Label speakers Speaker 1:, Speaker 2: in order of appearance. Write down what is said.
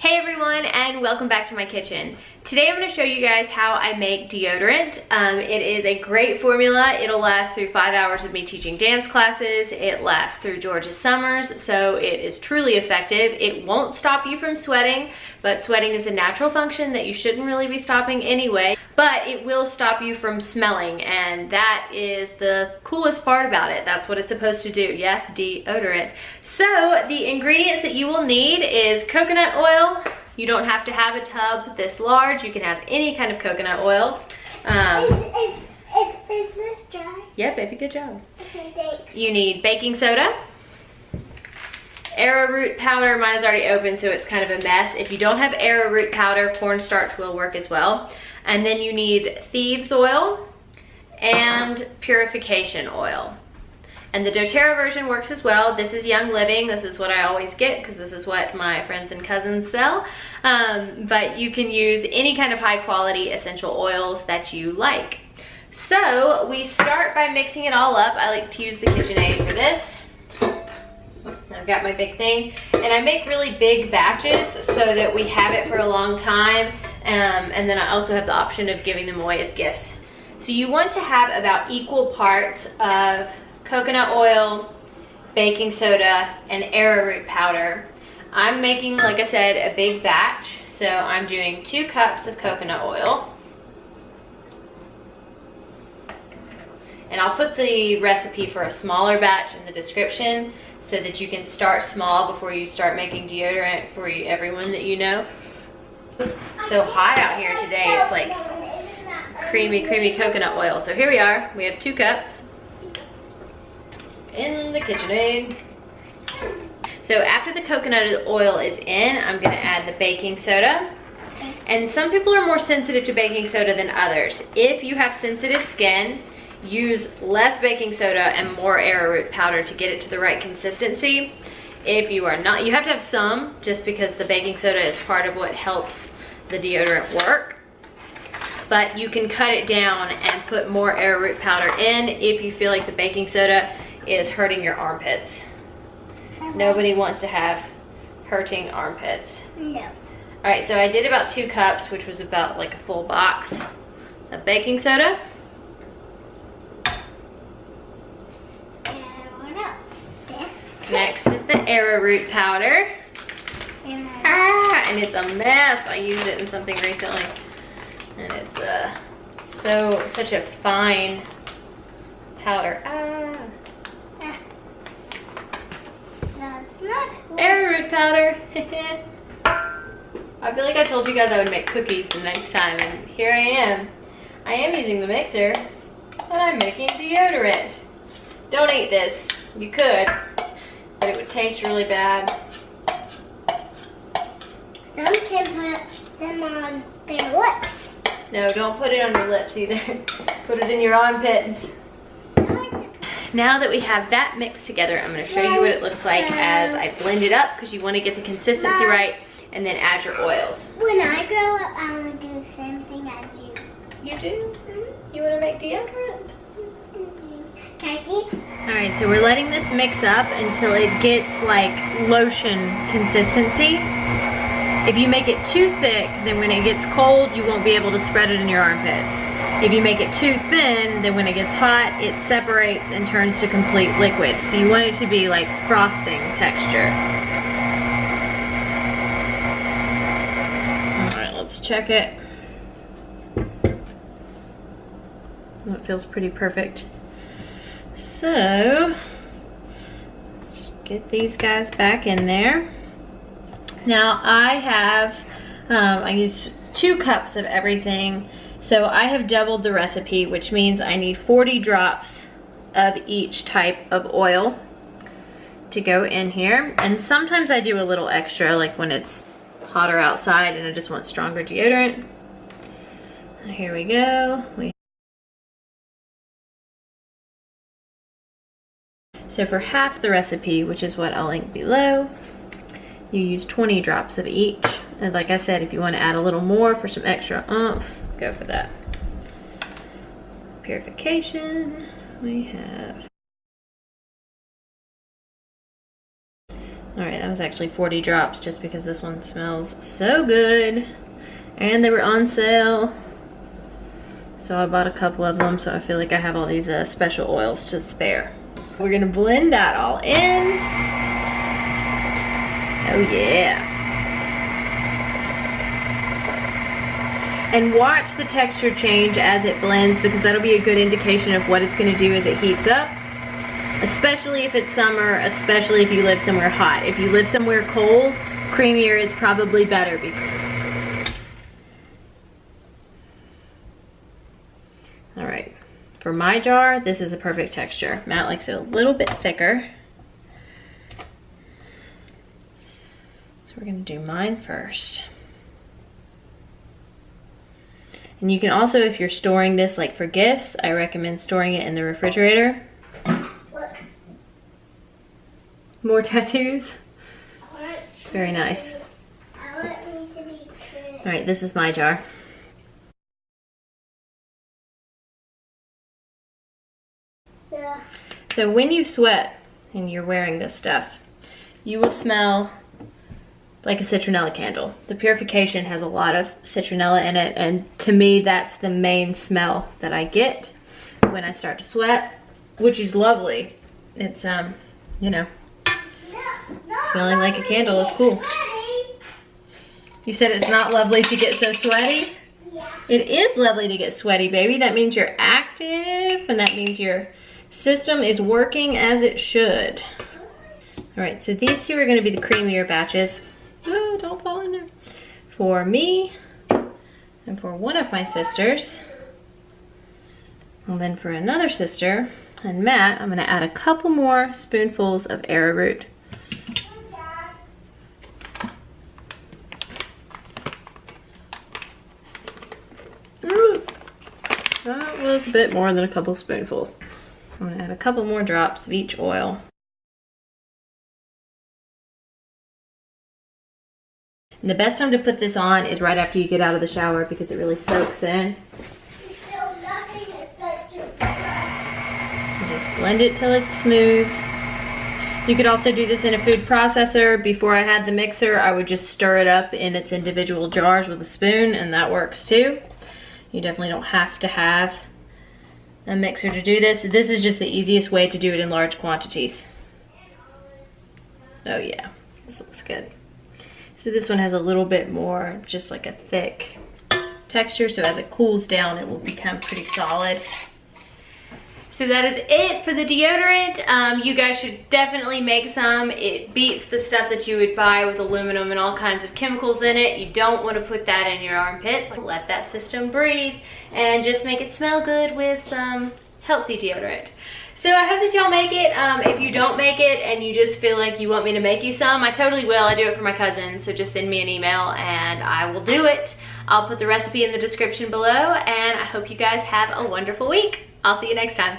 Speaker 1: Hey everyone, and welcome back to my kitchen. Today I'm going to show you guys how I make deodorant. It is a great formula. It'll last through 5 hours of me teaching dance classes. It lasts through George's summers, so it is truly effective. It won't stop you from sweating, but sweating is a natural function that you shouldn't really be stopping anyway. But it will stop you from smelling, and that is the coolest part about it. That's what it's supposed to do, yeah, deodorant. So the ingredients that you will need is coconut oil. You don't have to have a tub this large. You can have any kind of coconut oil.
Speaker 2: Is this dry?
Speaker 1: Yeah, baby, good job.
Speaker 2: Okay, thanks.
Speaker 1: You need baking soda, arrowroot powder. Mine is already open, so it's kind of a mess. If you don't have arrowroot powder, cornstarch will work as well. And then you need thieves oil and purification oil. And the doTERRA version works as well. This is Young Living. This is what I always get because this is what my friends and cousins sell. But you can use any kind of high quality essential oils that you like. So we start by mixing it all up. I like to use the KitchenAid for this. I've got my big thing. And I make really big batches so that we have it for a long time. And then I also have the option of giving them away as gifts. So you want to have about equal parts of coconut oil, baking soda, and arrowroot powder. I'm making, like I said, a big batch. So I'm doing 2 cups of coconut oil. And I'll put the recipe for a smaller batch in the description so that you can start small before you start making deodorant for everyone that you know. So hot out here today, it's like creamy coconut oil. So here we are, we have 2 cups in the KitchenAid. So after the coconut oil is in, I'm gonna add the baking soda. And some people are more sensitive to baking soda than others. If you have sensitive skin, use less baking soda and more arrowroot powder to get it to the right consistency. If you are not, you have to have some, just because the baking soda is part of what helps the deodorant work. But you can cut it down and put more arrowroot powder in if you feel like the baking soda is hurting your armpits. Nobody wants to have hurting armpits.
Speaker 2: No.
Speaker 1: Alright, so I did about 2 cups, which was about like a full box of baking soda. Next is the arrowroot powder. And it's a mess. I used it in something recently. And it's such a fine powder.
Speaker 2: That's not good.
Speaker 1: Arrowroot powder. I feel like I told you guys I would make cookies the next time, and here I am. I am using the mixer, and I'm making deodorant. Don't eat this. You could, but it would taste really bad.
Speaker 2: Some can put them on their lips.
Speaker 1: No, don't put it on your lips either. Put it in your armpits. Now that we have that mixed together, I'm going to show you what it looks like as I blend it up, because you want to get the consistency right, and then add your oils.
Speaker 2: When I grow up, I want to do the same thing as you.
Speaker 1: You do? You want to make deodorant?
Speaker 2: Can I see?
Speaker 1: Alright, so we're letting this mix up until it gets like lotion consistency. If you make it too thick, then when it gets cold, you won't be able to spread it in your armpits. If you make it too thin, then when it gets hot, it separates and turns to complete liquid. So you want it to be like frosting texture. Alright, let's check it. Oh, it feels pretty perfect. So, let's get these guys back in there. Now I have, I used 2 cups of everything. So I have doubled the recipe, which means I need 40 drops of each type of oil to go in here. And sometimes I do a little extra, like when it's hotter outside and I just want stronger deodorant. Here we go. So for half the recipe, which is what I'll link below, you use 20 drops of each. And like I said, if you want to add a little more for some extra oomph, go for that. Purification, we have All right, that was actually 40 drops just because this one smells so good. And they were on sale. So I bought a couple of them, so I feel like I have all these special oils to spare. We're gonna blend that all in. Oh yeah. And watch the texture change as it blends, because that'll be a good indication of what it's gonna do as it heats up. Especially if it's summer, especially if you live somewhere hot. If you live somewhere cold, creamier is probably better. All right, for my jar, this is a perfect texture. Matt likes it a little bit thicker. So we're gonna do mine first. And you can also, if you're storing this like for gifts, I recommend storing it in the refrigerator.
Speaker 2: Look.
Speaker 1: More tattoos? Very nice.
Speaker 2: I want me to be clear.
Speaker 1: All right, this is my jar.
Speaker 2: Yeah.
Speaker 1: So when you sweat and you're wearing this stuff, you will smell like a citronella candle. The purification has a lot of citronella in it, and to me that's the main smell that I get when I start to sweat, which is lovely. It's you know, smelling like a candle is cool. You said it's not lovely to get so sweaty?
Speaker 2: Yeah.
Speaker 1: It is lovely to get sweaty, baby. That means you're active, and that means your system is working as it should. All right, so these two are gonna be the creamier batches. Oh, don't fall in there. For me, and for one of my sisters. And then for another sister, and Matt, I'm gonna add a couple more spoonfuls of arrowroot. That was a bit more than a couple spoonfuls. I'm gonna add a couple more drops of each oil. And the best time to put this on is right after you get out of the shower, because it really soaks in. Just blend it till it's smooth. You could also do this in a food processor. Before I had the mixer, I would just stir it up in its individual jars with a spoon, and that works too. You definitely don't have to have a mixer to do this. This is just the easiest way to do it in large quantities. Oh yeah, this looks good. So this one has a little bit more, just like a thick texture, so as it cools down, it will become pretty solid. So that is it for the deodorant. You guys should definitely make some. It beats the stuff that you would buy with aluminum and all kinds of chemicals in it. You don't want to put that in your armpits. Let that system breathe and just make it smell good with some healthy deodorant. So I hope that y'all make it. If you don't make it and you just feel like you want me to make you some, I totally will. I do it for my cousin, so just send me an email and I will do it. I'll put the recipe in the description below, and I hope you guys have a wonderful week. I'll see you next time.